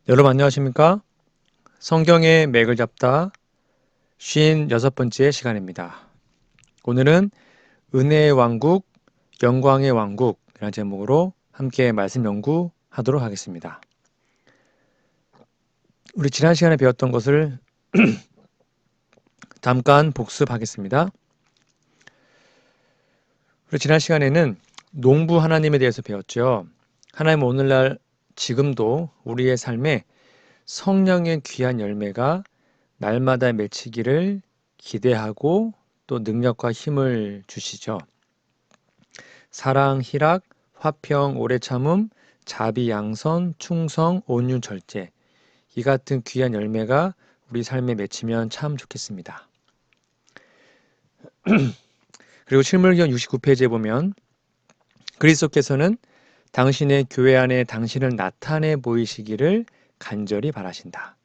여러분 안녕하십니까? 성경의 맥을 잡다 56번째 시간입니다. 오늘은 은혜의 왕국, 영광의 왕국이라는 제목으로 함께 말씀 연구하도록 하겠습니다. 우리 지난 시간에 배웠던 것을 잠깐 복습하겠습니다. 우리 지난 시간에는 농부 하나님에 대해서 배웠죠. 하나님은 오늘날 지금도 우리의 삶에 성령의 귀한 열매가 날마다 맺히기를 기대하고 또 능력과 힘을 주시죠. 사랑, 희락, 화평, 오래 참음, 자비, 양선, 충성, 온유, 절제. 이 같은 귀한 열매가 우리 삶에 맺히면 참 좋겠습니다. 그리고 실물기원 69페이지에 보면 그리스도께서는 당신의 교회 안에 당신을 나타내 보이시기를 간절히 바라신다.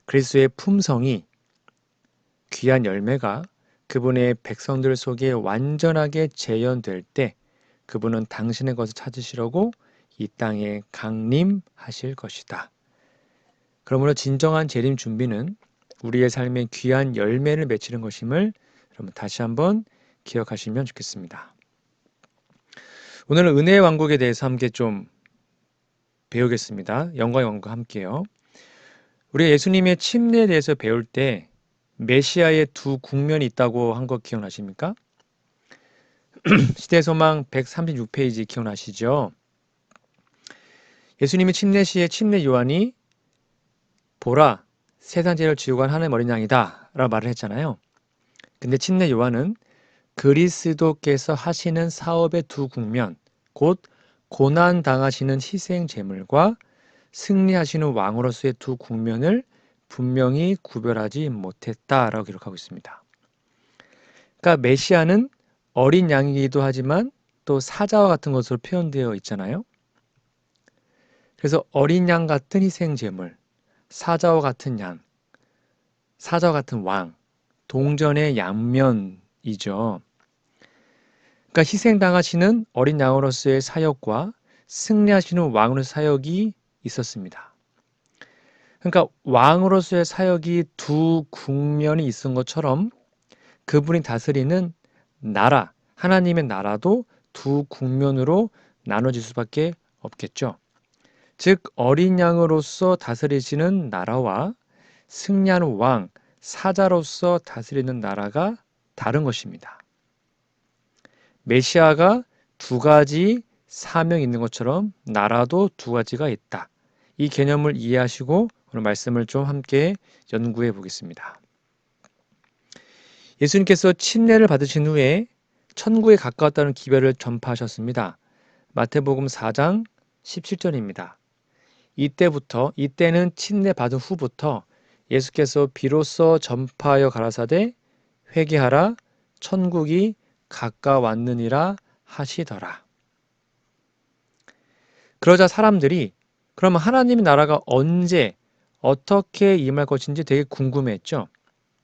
그리스도의 품성이 귀한 열매가 그분의 백성들 속에 완전하게 재현될 때 그분은 당신의 것을 찾으시려고 이 땅에 강림하실 것이다. 그러므로 진정한 재림 준비는 우리의 삶에 귀한 열매를 맺히는 것임을 여러분 다시 한번 기억하시면 좋겠습니다. 오늘은 은혜의 왕국에 대해서 함께 좀 배우겠습니다. 영광의 왕국 함께요. 우리 예수님의 침례에 대해서 배울 때 메시아의 두 국면이 있다고 한 거 기억나십니까? 시대소망 136페이지 기억나시죠? 예수님이 침례 시에 침례 요한이 보라, 세상 죄를 지우고 간 하나님 어린 양이다 라고 말을 했잖아요. 근데 침례 요한은 그리스도께서 하시는 사업의 두 국면, 곧 고난 당하시는 희생 제물과 승리하시는 왕으로서의 두 국면을 분명히 구별하지 못했다라고 기록하고 있습니다. 그러니까 메시아는 어린 양이기도 하지만 또 사자와 같은 것으로 표현되어 있잖아요. 그래서 어린 양 같은 희생 제물, 사자와 같은 양, 사자와 같은 왕, 동전의 양면이죠. 그러니까 희생당하시는 어린 양으로서의 사역과 승리하시는 왕으로서의 사역이 있었습니다. 그러니까 왕으로서의 사역이 두 국면이 있은 것처럼 그분이 다스리는 나라, 하나님의 나라도 두 국면으로 나눠질 수밖에 없겠죠. 즉 어린 양으로서 다스리시는 나라와 승리하는 왕, 사자로서 다스리는 나라가 다른 것입니다. 메시아가 두 가지 사명이 있는 것처럼 나라도 두 가지가 있다. 이 개념을 이해하시고 오늘 말씀을 좀 함께 연구해 보겠습니다. 예수님께서 침례를 받으신 후에 천국에 가까웠다는 기별을 전파하셨습니다. 마태복음 4장 17절입니다. 이때는 침례 받은 후부터 예수께서 비로소 전파하여 가라사대 회개하라 천국이 가까웠느니라 하시더라. 그러자 사람들이 그러면 하나님의 나라가 언제 어떻게 임할 것인지 되게 궁금해했죠.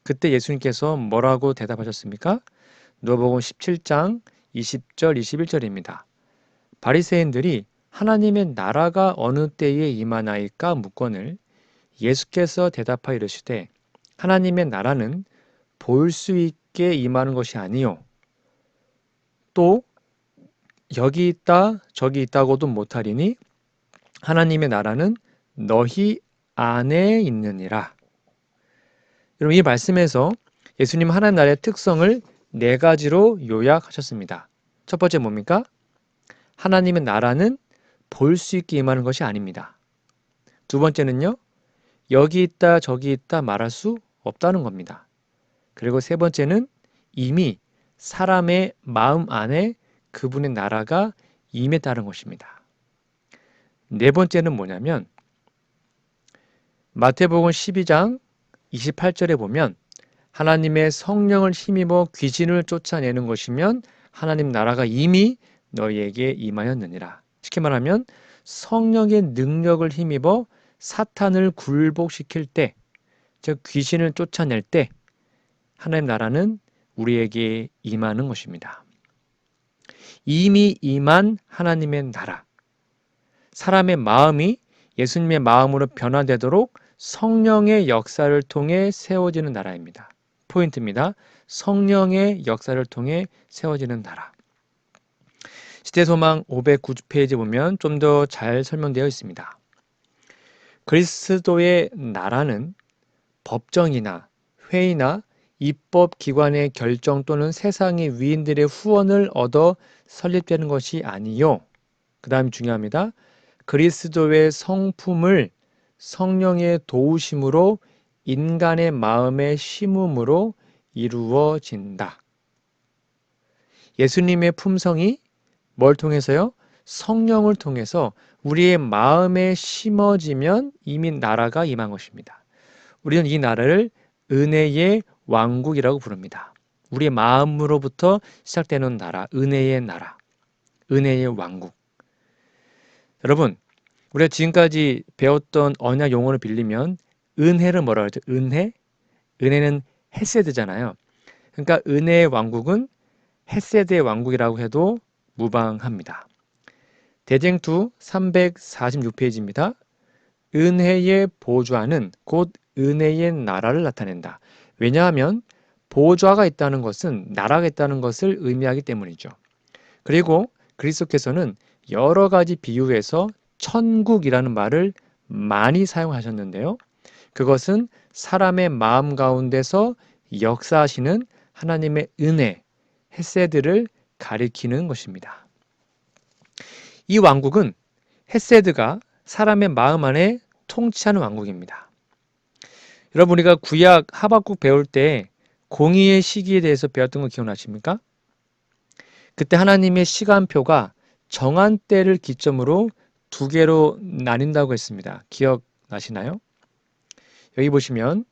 그때 예수님께서 뭐라고 대답하셨습니까? 누가복음 17장 20절 21절입니다. 바리새인들이 하나님의 나라가 어느 때에 임하나이까 묻거늘 예수께서 대답하여 이르시되 하나님의 나라는 볼 수 있게 임하는 것이 아니요 또 여기 있다 저기 있다고도 못하리니 하나님의 나라는 너희 안에 있느니라. 여러분 이 말씀에서 예수님 하나님 나라의 특성을 네 가지로 요약하셨습니다. 첫 번째 뭡니까? 하나님의 나라는 볼 수 있게 임하는 것이 아닙니다. 두 번째는요. 여기 있다 저기 있다 말할 수 없다는 겁니다. 그리고 세 번째는 이미 사람의 마음 안에 그분의 나라가 임했다는 것입니다. 네 번째는 뭐냐면 마태복음 12장 28절에 보면 하나님의 성령을 힘입어 귀신을 쫓아내는 것이면 하나님 나라가 이미 너희에게 임하였느니라. 쉽게 말하면 성령의 능력을 힘입어 사탄을 굴복시킬 때, 즉 귀신을 쫓아낼 때 하나님 나라는 우리에게 임하는 것입니다. 이미 임한 하나님의 나라. 사람의 마음이 예수님의 마음으로 변화되도록 성령의 역사를 통해 세워지는 나라입니다. 포인트입니다. 성령의 역사를 통해 세워지는 나라. 시대소망 590페이지 보면 좀 더 잘 설명되어 있습니다. 그리스도의 나라는 법정이나 회의나 입법기관의 결정 또는 세상의 위인들의 후원을 얻어 설립되는 것이 아니요. 그 다음이 중요합니다. 그리스도의 성품을 성령의 도우심으로 인간의 마음에 심음으로 이루어진다. 예수님의 품성이 뭘 통해서요? 성령을 통해서 우리의 마음에 심어지면 이미 나라가 임한 것입니다. 우리는 이 나라를 은혜의 왕국이라고 부릅니다. 우리의 마음으로부터 시작되는 나라, 은혜의 나라, 은혜의 왕국. 여러분, 우리가 지금까지 배웠던 언약 용어를 빌리면 은혜를 뭐라고 하죠? 은혜? 은혜는 헤세드잖아요. 그러니까 은혜의 왕국은 헤세드의 왕국이라고 해도 무방합니다. 대쟁투 346페이지입니다. 은혜의 보좌는 곧 은혜의 나라를 나타낸다. 왜냐하면 보좌가 있다는 것은 나라가 있다는 것을 의미하기 때문이죠. 그리고 그리스도께서는 여러 가지 비유에서 천국이라는 말을 많이 사용하셨는데요. 그것은 사람의 마음 가운데서 역사하시는 하나님의 은혜, 헤세드를 가리키는 것입니다. 이 왕국은 헤세드가 사람의 마음 안에 통치하는 왕국입니다. 여러분, 우리가 구약 하박국 배울 때 공의의 시기에 대해서 배웠던 거 기억나십니까? 그때 하나님의 시간표가 정한 때를 기점으로 두 개로 나뉜다고 했습니다. 기억나시나요? 여기 보시면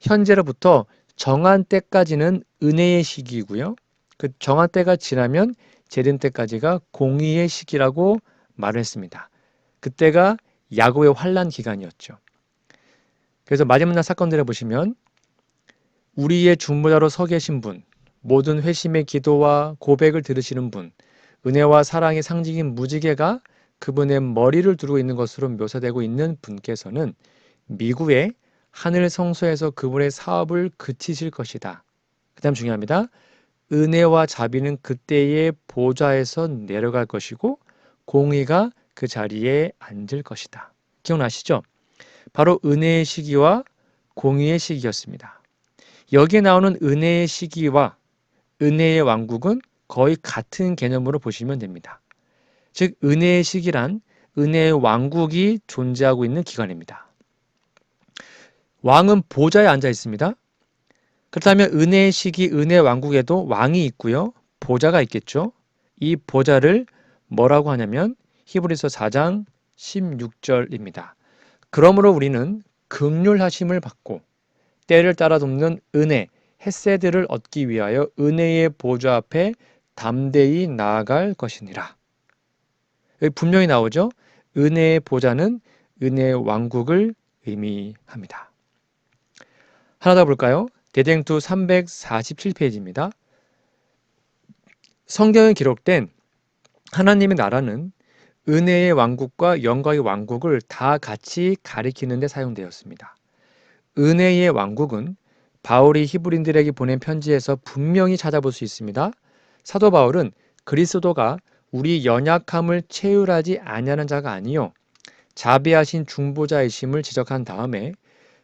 현재로부터 정한 때까지는 은혜의 시기이고요. 그 정한 때가 지나면 제된 때까지가 공의의 시기라고 말을 했습니다. 그때가 야곱의 환난 기간이었죠. 그래서 마지막 날 사건들을 보시면 우리의 중보자로 서 계신 분, 모든 회심의 기도와 고백을 들으시는 분, 은혜와 사랑의 상징인 무지개가 그분의 머리를 두르고 있는 것으로 묘사되고 있는 분께서는 미국의 하늘 성소에서 그분의 사업을 그치실 것이다. 그 다음 중요합니다. 은혜와 자비는 그때의 보좌에서 내려갈 것이고 공의가 그 자리에 앉을 것이다. 기억나시죠? 바로 은혜의 시기와 공의의 시기였습니다. 여기에 나오는 은혜의 시기와 은혜의 왕국은 거의 같은 개념으로 보시면 됩니다. 즉 은혜의 시기란 은혜의 왕국이 존재하고 있는 기간입니다. 왕은 보좌에 앉아 있습니다. 그렇다면 은혜의 시기, 은혜의 왕국에도 왕이 있고요. 보좌가 있겠죠. 이 보좌를 뭐라고 하냐면 히브리서 4장 16절입니다. 그러므로 우리는 긍휼하심을 받고 때를 따라 돕는 은혜, 헤세드를 얻기 위하여 은혜의 보좌 앞에 담대히 나아갈 것이니라. 여기 분명히 나오죠. 은혜의 보좌는 은혜의 왕국을 의미합니다. 하나 더 볼까요? 대쟁투 347페이지입니다. 성경에 기록된 하나님의 나라는 은혜의 왕국과 영광의 왕국을 다 같이 가리키는 데 사용되었습니다. 은혜의 왕국은 바울이 히브리인들에게 보낸 편지에서 분명히 찾아볼 수 있습니다. 사도 바울은 그리스도가 우리 연약함을 체휼하지 아니하는 자가 아니요 자비하신 중보자이심을 지적한 다음에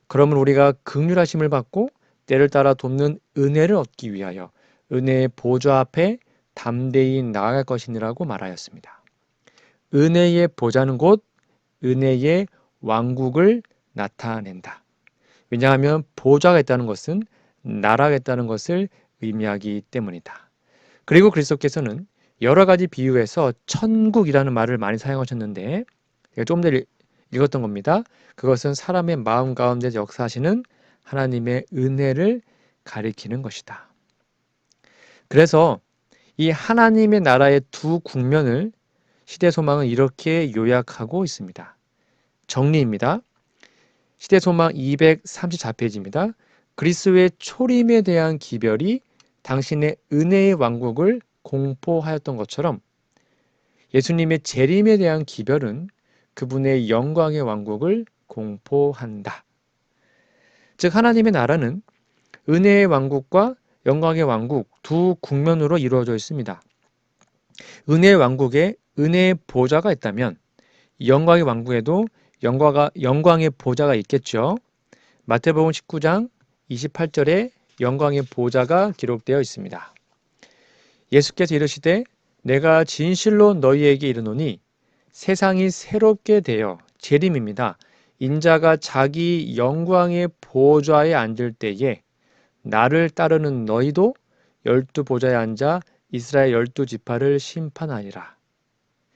그러면 우리가 긍휼하심을 받고 때를 따라 돕는 은혜를 얻기 위하여 은혜의 보좌 앞에 담대히 나아갈 것이니라고 말하였습니다. 은혜의 보좌는 곧 은혜의 왕국을 나타낸다. 왜냐하면 보좌가 있다는 것은 나라가 있다는 것을 의미하기 때문이다. 그리고 그리스도께서는 여러 가지 비유에서 천국이라는 말을 많이 사용하셨는데 조금 전에 읽었던 겁니다. 그것은 사람의 마음 가운데 역사하시는 하나님의 은혜를 가리키는 것이다. 그래서 이 하나님의 나라의 두 국면을 시대소망은 이렇게 요약하고 있습니다. 정리입니다. 시대소망 234페이지입니다. 그리스도의 초림에 대한 기별이 당신의 은혜의 왕국을 공포하였던 것처럼 예수님의 재림에 대한 기별은 그분의 영광의 왕국을 공포한다. 즉 하나님의 나라는 은혜의 왕국과 영광의 왕국 두 국면으로 이루어져 있습니다. 은혜의 왕국에 은혜의 보좌가 있다면 영광의 왕국에도 영광의 보좌가 있겠죠. 마태복음 19장 28절에 영광의 보좌가 기록되어 있습니다. 예수께서 이르시되 내가 진실로 너희에게 이르노니 세상이 새롭게 되어 재림입니다. 인자가 자기 영광의 보좌에 앉을 때에 나를 따르는 너희도 12보좌에 앉아 이스라엘 12지파를 심판하리라.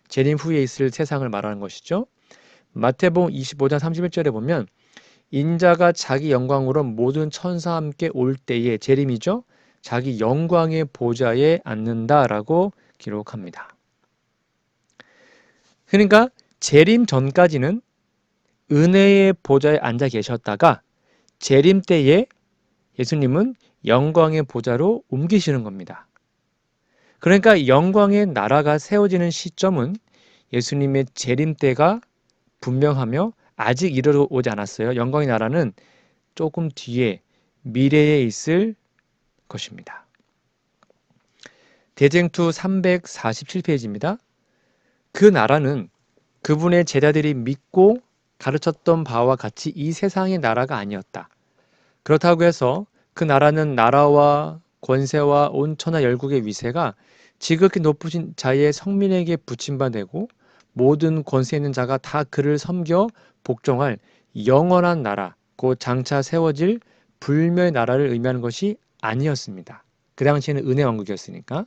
재림 후에 있을 세상을 말하는 것이죠. 마태복음 25장 31절에 보면 인자가 자기 영광으로 모든 천사와 함께 올 때에 재림이죠. 자기 영광의 보좌에 앉는다라고 기록합니다. 그러니까 재림 전까지는 은혜의 보좌에 앉아 계셨다가 재림 때에 예수님은 영광의 보좌로 옮기시는 겁니다. 그러니까 영광의 나라가 세워지는 시점은 예수님의 재림 때가 분명하며 아직 이르러오지 않았어요. 영광의 나라는 조금 뒤에 미래에 있을 것입니다. 대쟁투 347페이지입니다. 그 나라는 그분의 제자들이 믿고 가르쳤던 바와 같이 이 세상의 나라가 아니었다. 그렇다고 해서 그 나라는 나라와 권세와 온 천하 열국의 위세가 지극히 높으신 자의 성민에게 붙임바되고 모든 권세 있는 자가 다 그를 섬겨 복종할 영원한 나라, 곧 장차 세워질 불멸의 나라를 의미하는 것이 아니었습니다. 그 당시에는 은혜 왕국이었으니까.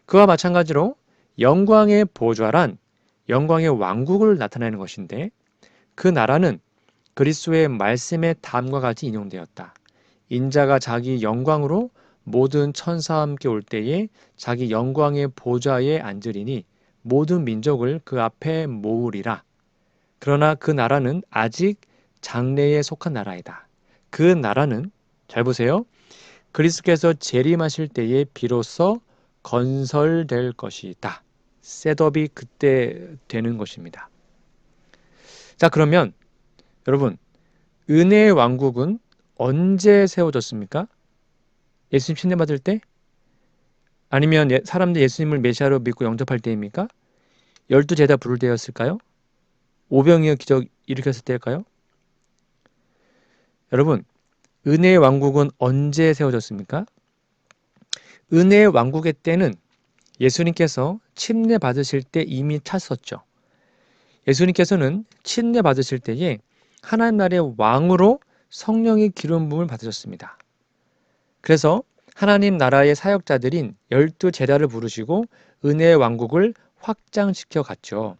그와 마찬가지로 영광의 보좌란 영광의 왕국을 나타내는 것인데 그 나라는 그리스도의 말씀의 다음과 같이 인용되었다. 인자가 자기 영광으로 모든 천사와 함께 올 때에 자기 영광의 보좌에 앉으리니 모든 민족을 그 앞에 모으리라. 그러나 그 나라는 아직 장래에 속한 나라이다. 그 나라는 잘 보세요. 그리스도께서 재림하실 때에 비로소 건설될 것이다. 셋업이 그때 되는 것입니다. 자, 그러면 여러분, 은혜의 왕국은 언제 세워졌습니까? 예수님 침례받을 때? 아니면 사람들이 예수님을 메시아로 믿고 영접할 때입니까? 12제자 부를 때였을까요? 오병이어 기적 일으켰을 때일까요? 여러분, 은혜의 왕국은 언제 세워졌습니까? 은혜의 왕국의 때는 예수님께서 침례 받으실 때 이미 찼었죠. 예수님께서는 침례 받으실 때에 하나님 나라의 왕으로 성령의 기름 부음을 받으셨습니다. 그래서 하나님 나라의 사역자들인 12제자를 부르시고 은혜의 왕국을 확장시켜 갔죠.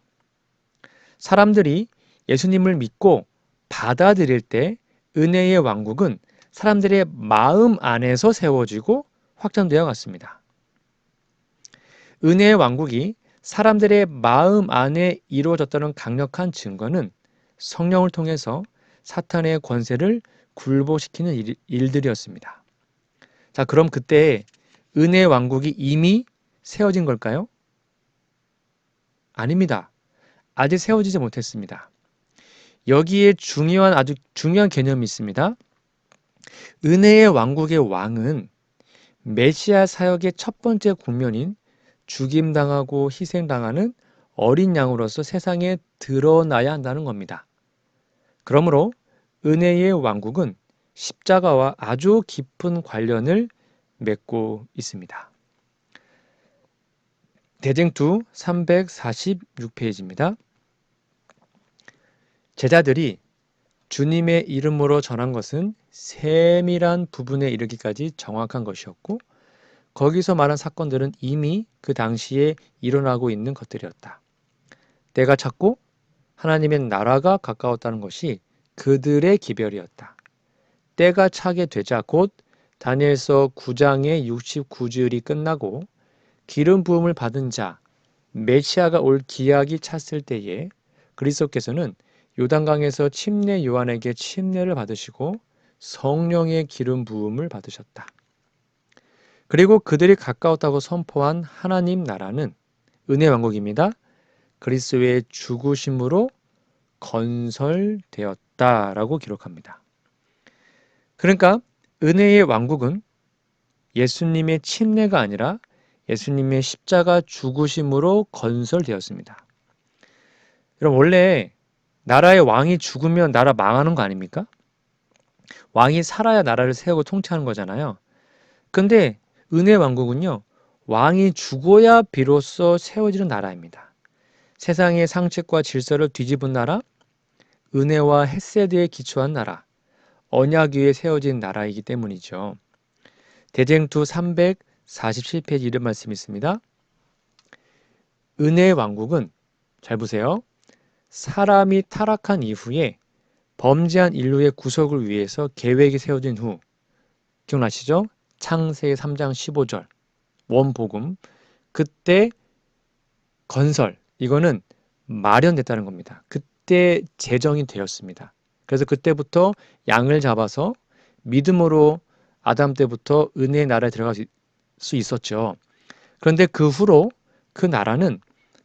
사람들이 예수님을 믿고 받아들일 때 은혜의 왕국은 사람들의 마음 안에서 세워지고 확장되어 갔습니다. 은혜의 왕국이 사람들의 마음 안에 이루어졌다는 강력한 증거는 성령을 통해서 사탄의 권세를 굴복시키는 일들이었습니다. 자, 그럼 그때 은혜의 왕국이 이미 세워진 걸까요? 아닙니다. 아직 세워지지 못했습니다. 여기에 아주 중요한 개념이 있습니다. 은혜의 왕국의 왕은 메시아 사역의 첫 번째 국면인 죽임당하고 희생당하는 어린 양으로서 세상에 드러나야 한다는 겁니다. 그러므로 은혜의 왕국은 십자가와 아주 깊은 관련을 맺고 있습니다. 대쟁투 346페이지입니다. 제자들이 주님의 이름으로 전한 것은 세밀한 부분에 이르기까지 정확한 것이었고 거기서 말한 사건들은 이미 그 당시에 일어나고 있는 것들이었다. 때가 찼고 하나님의 나라가 가까웠다는 것이 그들의 기별이었다. 때가 차게 되자 곧 다니엘서 9장의 69절이 끝나고 기름 부음을 받은 자 메시아가 올 기약이 찼을 때에 그리스도께서는 요단강에서 침례 요한에게 침례를 받으시고 성령의 기름 부음을 받으셨다. 그리고 그들이 가까웠다고 선포한 하나님 나라는 은혜 왕국입니다. 그리스도의 죽으심으로 건설되었다라고 기록합니다. 그러니까 은혜의 왕국은 예수님의 침례가 아니라 예수님의 십자가 죽으심으로 건설되었습니다. 그럼 원래 나라의 왕이 죽으면 나라 망하는 거 아닙니까? 왕이 살아야 나라를 세우고 통치하는 거잖아요. 근데 은혜 왕국은요, 왕이 죽어야 비로소 세워지는 나라입니다. 세상의 상식과 질서를 뒤집은 나라, 은혜와 헤세드에 기초한 나라, 언약 위에 세워진 나라이기 때문이죠. 대쟁투 347페이지 이런 말씀이 있습니다. 은혜의 왕국은, 잘 보세요, 사람이 타락한 이후에 범죄한 인류의 구속을 위해서 계획이 세워진 후, 기억나시죠? 창세기 3장 15절 원복음, 그때 건설, 이거는 마련됐다는 겁니다. 그때 제정이 되었습니다. 그래서 그때부터 양을 잡아서 믿음으로 아담 때부터 은혜의 나라에 들어갈 수 있었죠. 그런데 그 후로 그 나라는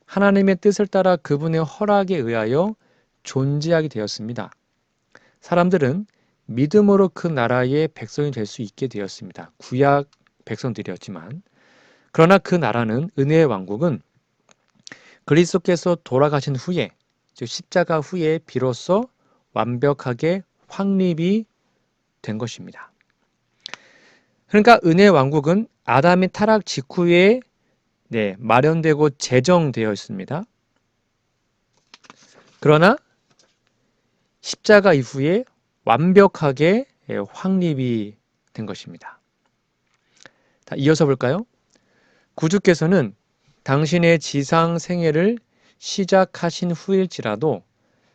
하나님의 뜻을 따라 그분의 허락에 의하여 존재하게 되었습니다. 사람들은 믿음으로 그 나라의 백성이 될 수 있게 되었습니다. 구약 백성들이었지만, 그러나 그 나라는, 은혜의 왕국은 그리스도께서 돌아가신 후에, 즉 십자가 후에 비로소 완벽하게 확립이 된 것입니다. 그러니까 은혜의 왕국은 아담의 타락 직후에 마련되고 제정되어 있습니다. 그러나 십자가 이후에 완벽하게 확립이 된 것입니다. 다 이어서 볼까요? 구주께서는 당신의 지상 생애를 시작하신 후일지라도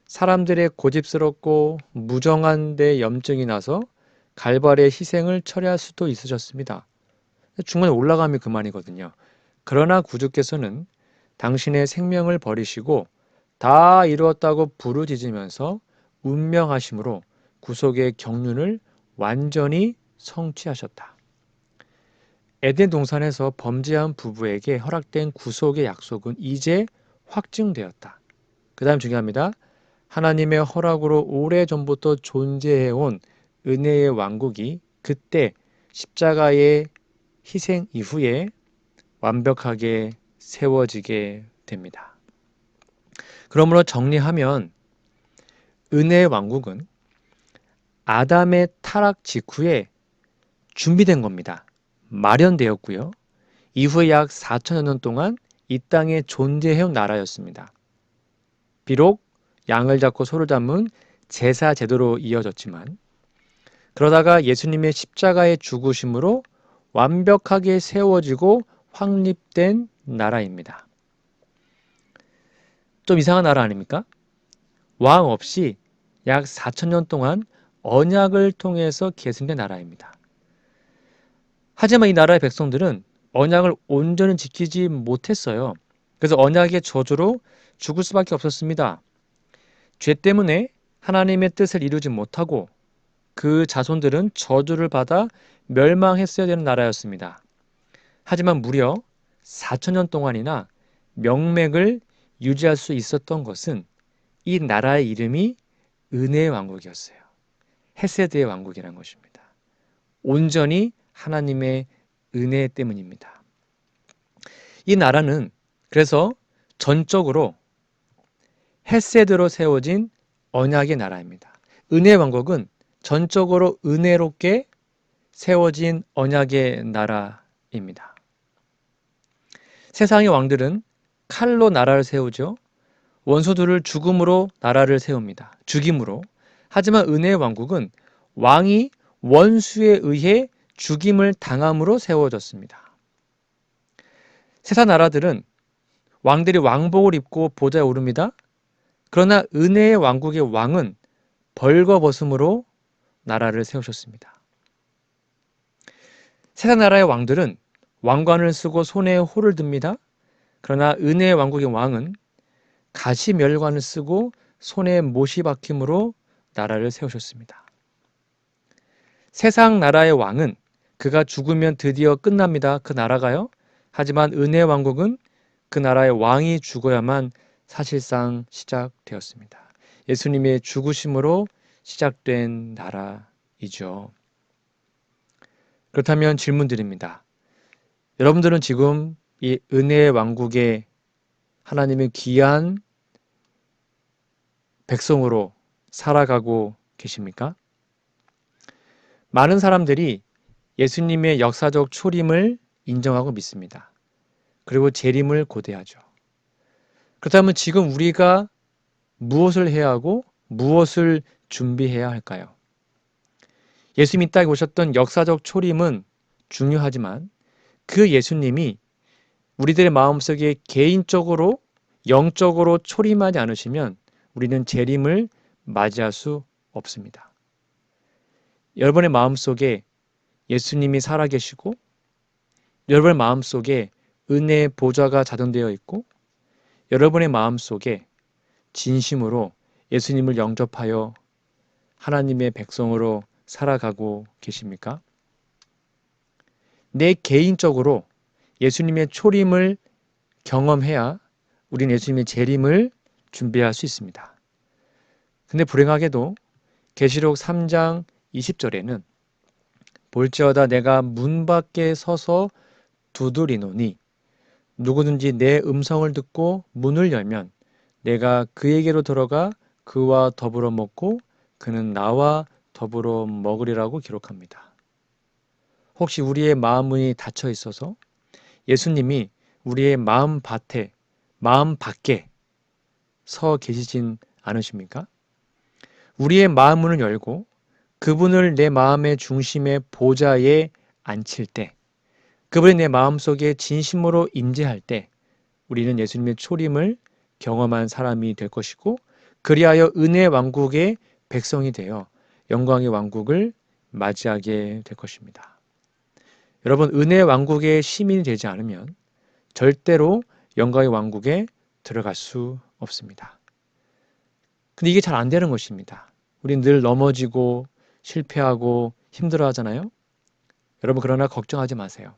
사람들의 고집스럽고 무정한 데 염증이 나서 갈발의 희생을 처리할 수도 있으셨습니다. 중간에 올라가면 그만이거든요. 그러나 구주께서는 당신의 생명을 버리시고 다 이루었다고 부르짖으면서 운명하심으로 구속의 경륜을 완전히 성취하셨다. 에덴 동산에서 범죄한 부부에게 허락된 구속의 약속은 이제 확증되었다. 그 다음 중요합니다. 하나님의 허락으로 오래전부터 존재해온 은혜의 왕국이 그때 십자가의 희생 이후에 완벽하게 세워지게 됩니다. 그러므로 정리하면 은혜의 왕국은 아담의 타락 직후에 준비된 겁니다. 마련되었고요. 이후에 약 4천여 년 동안 이 땅에 존재해온 나라였습니다. 비록 양을 잡고 소를 잡는 제사 제도로 이어졌지만, 그러다가 예수님의 십자가의 죽으심으로 완벽하게 세워지고 확립된 나라입니다. 좀 이상한 나라 아닙니까? 왕 없이 약 4천년 동안 언약을 통해서 계승된 나라입니다. 하지만 이 나라의 백성들은 언약을 온전히 지키지 못했어요. 그래서 언약의 저주로 죽을 수밖에 없었습니다. 죄 때문에 하나님의 뜻을 이루지 못하고 그 자손들은 저주를 받아 멸망했어야 되는 나라였습니다. 하지만 무려 4천년 동안이나 명맥을 유지할 수 있었던 것은 이 나라의 이름이 은혜의 왕국이었어요. 헤세드의 왕국이라는 것입니다. 온전히 하나님의 은혜 때문입니다. 이 나라는 그래서 전적으로 헤세드로 세워진 언약의 나라입니다. 은혜의 왕국은 전적으로 은혜롭게 세워진 언약의 나라입니다. 세상의 왕들은 칼로 나라를 세우죠. 원수들을 죽음으로 나라를 세웁니다. 죽임으로. 하지만 은혜의 왕국은 왕이 원수에 의해 죽임을 당함으로 세워졌습니다. 세상 나라들은 왕들이 왕복을 입고 보좌에 오릅니다. 그러나 은혜의 왕국의 왕은 벌거벗음으로 나라를 세우셨습니다. 세상 나라의 왕들은 왕관을 쓰고 손에 호를 듭니다. 그러나 은혜의 왕국의 왕은 가시멸관을 쓰고 손에 못이 박힘으로 나라를 세우셨습니다. 세상 나라의 왕은 그가 죽으면 드디어 끝납니다. 그 나라가요. 하지만 은혜의 왕국은 그 나라의 왕이 죽어야만 사실상 시작되었습니다. 예수님의 죽으심으로 시작된 나라이죠. 그렇다면 질문 드립니다. 여러분들은 지금 이 은혜의 왕국에 하나님의 귀한 백성으로 살아가고 계십니까? 많은 사람들이 예수님의 역사적 초림을 인정하고 믿습니다. 그리고 재림을 고대하죠. 그렇다면 지금 우리가 무엇을 해야 하고 무엇을 준비해야 할까요? 예수님이 딱 오셨던 역사적 초림은 중요하지만 그 예수님이 우리들의 마음속에 개인적으로 영적으로 초림하지 않으시면 우리는 재림을 맞이할 수 없습니다. 여러분의 마음속에 예수님이 살아계시고 여러분의 마음속에 은혜의 보좌가 자정되어 있고 여러분의 마음속에 진심으로 예수님을 영접하여 하나님의 백성으로 살아가고 계십니까? 내 개인적으로 예수님의 초림을 경험해야 우리는 예수님의 재림을 준비할 수 있습니다. 근데 불행하게도 계시록 3장 20절에는 볼지어다 내가 문 밖에 서서 두드리노니 누구든지 내 음성을 듣고 문을 열면 내가 그에게로 들어가 그와 더불어 먹고 그는 나와 더불어 먹으리라고 기록합니다. 혹시 우리의 마음이 닫혀 있어서 예수님이 우리의 마음 밭에, 마음 밖에 서 계시진 않으십니까? 우리의 마음문을 열고 그분을 내 마음의 중심의 보좌에 앉힐 때, 그분이 내 마음속에 진심으로 임재할 때 우리는 예수님의 초림을 경험한 사람이 될 것이고 그리하여 은혜의 왕국의 백성이 되어 영광의 왕국을 맞이하게 될 것입니다. 여러분, 은혜의 왕국의 시민이 되지 않으면 절대로 영광의 왕국에 들어갈 수 없습니다. 근데 이게 잘 안 되는 것입니다. 우린 늘 넘어지고 실패하고 힘들어 하잖아요. 여러분, 그러나 걱정하지 마세요.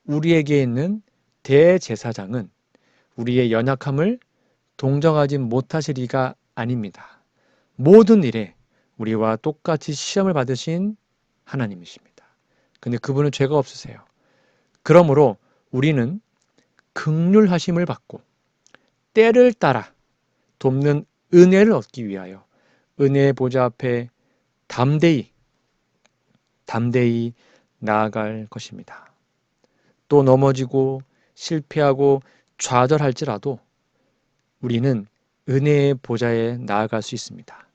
우리에게 있는 대제사장은 우리의 연약함을 동정하지 못하실 리가 아닙니다. 모든 일에 우리와 똑같이 시험을 받으신 하나님이십니다. 근데 그분은 죄가 없으세요. 그러므로 우리는 긍휼하심을 받고 때를 따라 돕는 은혜를 얻기 위하여 은혜의 보좌 앞에 담대히 나아갈 것입니다. 또 넘어지고 실패하고 좌절할지라도 우리는 은혜의 보좌에 나아갈 수 있습니다.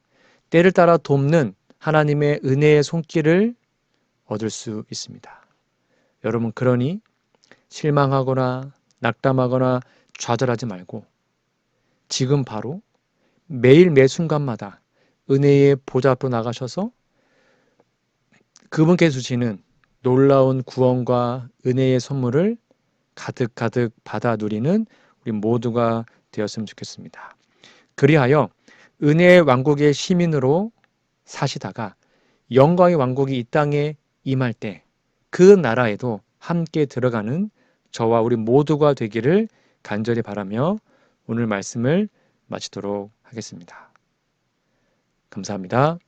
때를 따라 돕는 하나님의 은혜의 손길을 얻을 수 있습니다. 여러분, 그러니 실망하거나 낙담하거나 좌절하지 말고 지금 바로 매일 매 순간마다 은혜의 보좌 앞으로 나가셔서 그분께 주시는 놀라운 구원과 은혜의 선물을 가득가득 받아 누리는 우리 모두가 되었으면 좋겠습니다. 그리하여 은혜의 왕국의 시민으로 사시다가 영광의 왕국이 이 땅에 임할 때 그 나라에도 함께 들어가는 저와 우리 모두가 되기를 간절히 바라며 오늘 말씀을 마치도록 하겠습니다. 감사합니다.